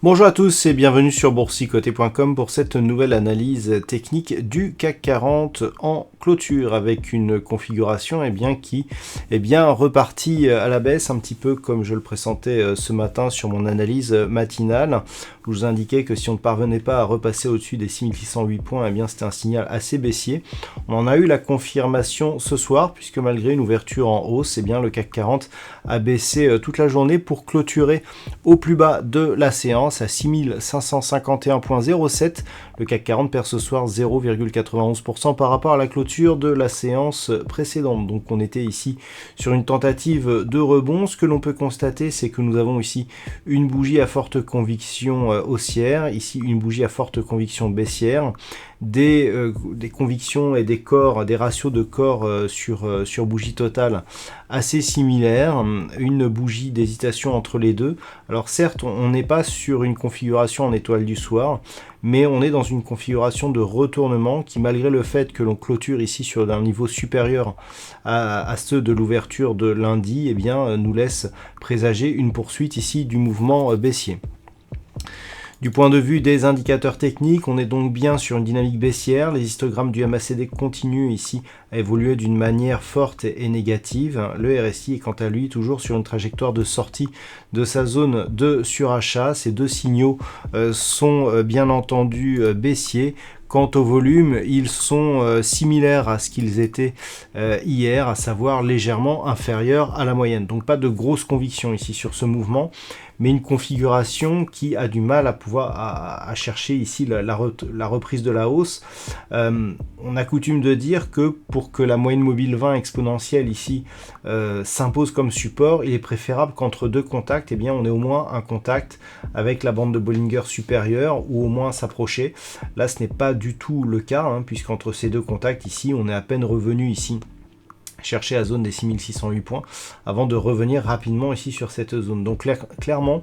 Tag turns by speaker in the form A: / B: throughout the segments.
A: Bonjour à tous et bienvenue sur boursicoté.com pour cette nouvelle analyse technique du CAC 40 en clôture avec une configuration qui est bien repartie à la baisse, un petit peu comme je le pressentais ce matin sur mon analyse matinale. Je vous indiquais que si on ne parvenait pas à repasser au-dessus des 6608 points, c'était un signal assez baissier. On en a eu la confirmation ce soir puisque malgré une ouverture en hausse, le CAC 40 a baissé toute la journée pour clôturer au plus bas de la séance à 6551,07. Le CAC 40 perd ce soir 0,91% par rapport à la clôture de la séance précédente. Donc on était ici sur une tentative de rebond. Ce que l'on peut constater, c'est que nous avons ici une bougie à forte conviction haussière, ici une bougie à forte conviction baissière, des convictions et des corps, des ratios de corps sur bougie totale assez similaires, une bougie d'hésitation entre les deux. Alors certes, on n'est pas sur une configuration en étoile du soir, mais on est dans une configuration de retournement qui, malgré le fait que l'on clôture ici sur un niveau supérieur à ceux de l'ouverture de lundi, nous laisse présager une poursuite ici du mouvement baissier. Du point de vue des indicateurs techniques, on est donc bien sur une dynamique baissière. Les histogrammes du MACD continuent ici à évoluer d'une manière forte et négative. Le RSI est quant à lui toujours sur une trajectoire de sortie de sa zone de surachat. Ces deux signaux sont bien entendu baissiers. Quant au volume, ils sont similaires à ce qu'ils étaient hier, à savoir légèrement inférieurs à la moyenne. Donc pas de grosse conviction ici sur ce mouvement, mais une configuration qui a du mal à chercher ici la reprise de la hausse. On a coutume de dire que pour que la moyenne mobile 20 exponentielle ici s'impose comme support, il est préférable qu'entre deux contacts, on ait au moins un contact avec la bande de Bollinger supérieure ou au moins s'approcher. Là, ce n'est pas du tout le cas, puisqu'entre ces deux contacts ici, on est à peine revenu ici chercher la zone des 6608 points avant de revenir rapidement ici sur cette zone. Donc clairement,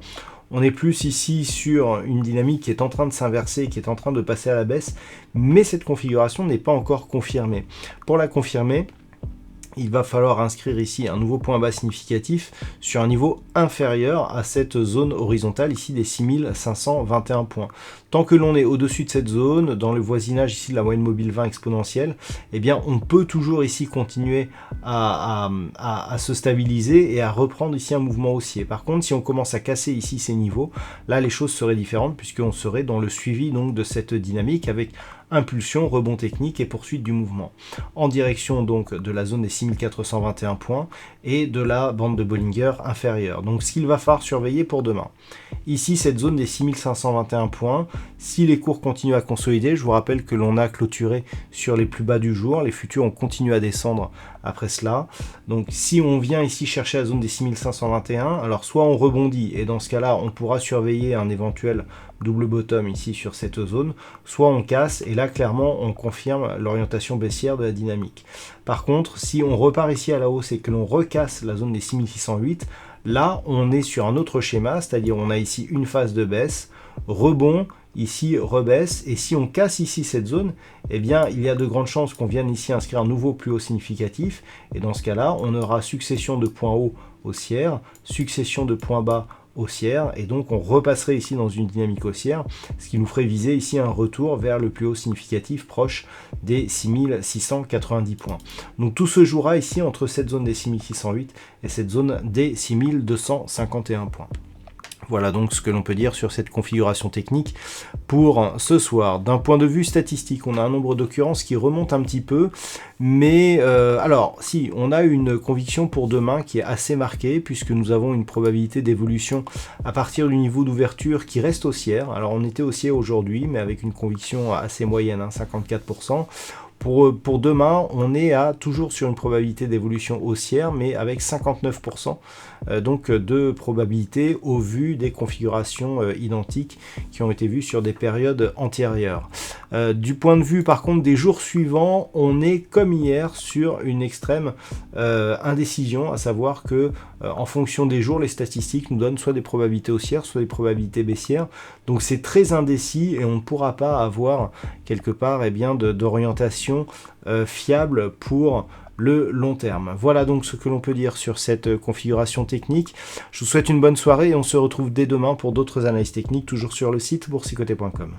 A: on est plus ici sur une dynamique qui est en train de s'inverser, qui est en train de passer à la baisse, mais cette configuration n'est pas encore confirmée. Pour la confirmer, il va falloir inscrire ici un nouveau point bas significatif sur un niveau inférieur à cette zone horizontale ici des 6521 points. Tant que l'on est au-dessus de cette zone, dans le voisinage ici de la moyenne mobile 20 exponentielle, on peut toujours ici continuer à se stabiliser et à reprendre ici un mouvement haussier. Par contre, si on commence à casser ici ces niveaux, là les choses seraient différentes puisqu'on serait dans le suivi donc de cette dynamique avec impulsion, rebond technique et poursuite du mouvement en direction donc de la zone des 6421 points et de la bande de Bollinger inférieure. Donc ce qu'il va falloir surveiller pour demain. Ici, cette zone des 6521 points, si les cours continuent à consolider, je vous rappelle que l'on a clôturé sur les plus bas du jour, les futurs ont continué à descendre après cela. Donc si on vient ici chercher la zone des 6521, alors soit on rebondit et dans ce cas-là, on pourra surveiller un éventuel double bottom ici sur cette zone, soit on casse et là clairement on confirme l'orientation baissière de la dynamique. Par contre, si on repart ici à la hausse et que l'on recasse la zone des 6608, là on est sur un autre schéma, c'est-à-dire on a ici une phase de baisse, rebond, ici rebaisse, et si on casse ici cette zone, il y a de grandes chances qu'on vienne ici inscrire un nouveau plus haut significatif, et dans ce cas-là, on aura succession de points hauts haussière, succession de points bas haussière, et donc on repasserait ici dans une dynamique haussière, ce qui nous ferait viser ici un retour vers le plus haut significatif proche des 6690 points. Donc tout se jouera ici entre cette zone des 6608 et cette zone des 6251 points. Voilà donc ce que l'on peut dire sur cette configuration technique pour ce soir. D'un point de vue statistique, on a un nombre d'occurrences qui remonte un petit peu, mais alors si, on a une conviction pour demain qui est assez marquée, puisque nous avons une probabilité d'évolution à partir du niveau d'ouverture qui reste haussière. Alors on était haussier aujourd'hui, mais avec une conviction assez moyenne, 54%. Pour demain, on est toujours sur une probabilité d'évolution haussière, mais avec 59% donc de probabilité au vu des configurations identiques qui ont été vues sur des périodes antérieures. Du point de vue par contre des jours suivants, on est comme hier sur une extrême indécision, à savoir que en fonction des jours, les statistiques nous donnent soit des probabilités haussières, soit des probabilités baissières. Donc c'est très indécis et on ne pourra pas avoir quelque part d'orientation fiable pour le long terme. Voilà donc ce que l'on peut dire sur cette configuration technique. Je vous souhaite une bonne soirée et on se retrouve dès demain pour d'autres analyses techniques, toujours sur le site boursicoté.com.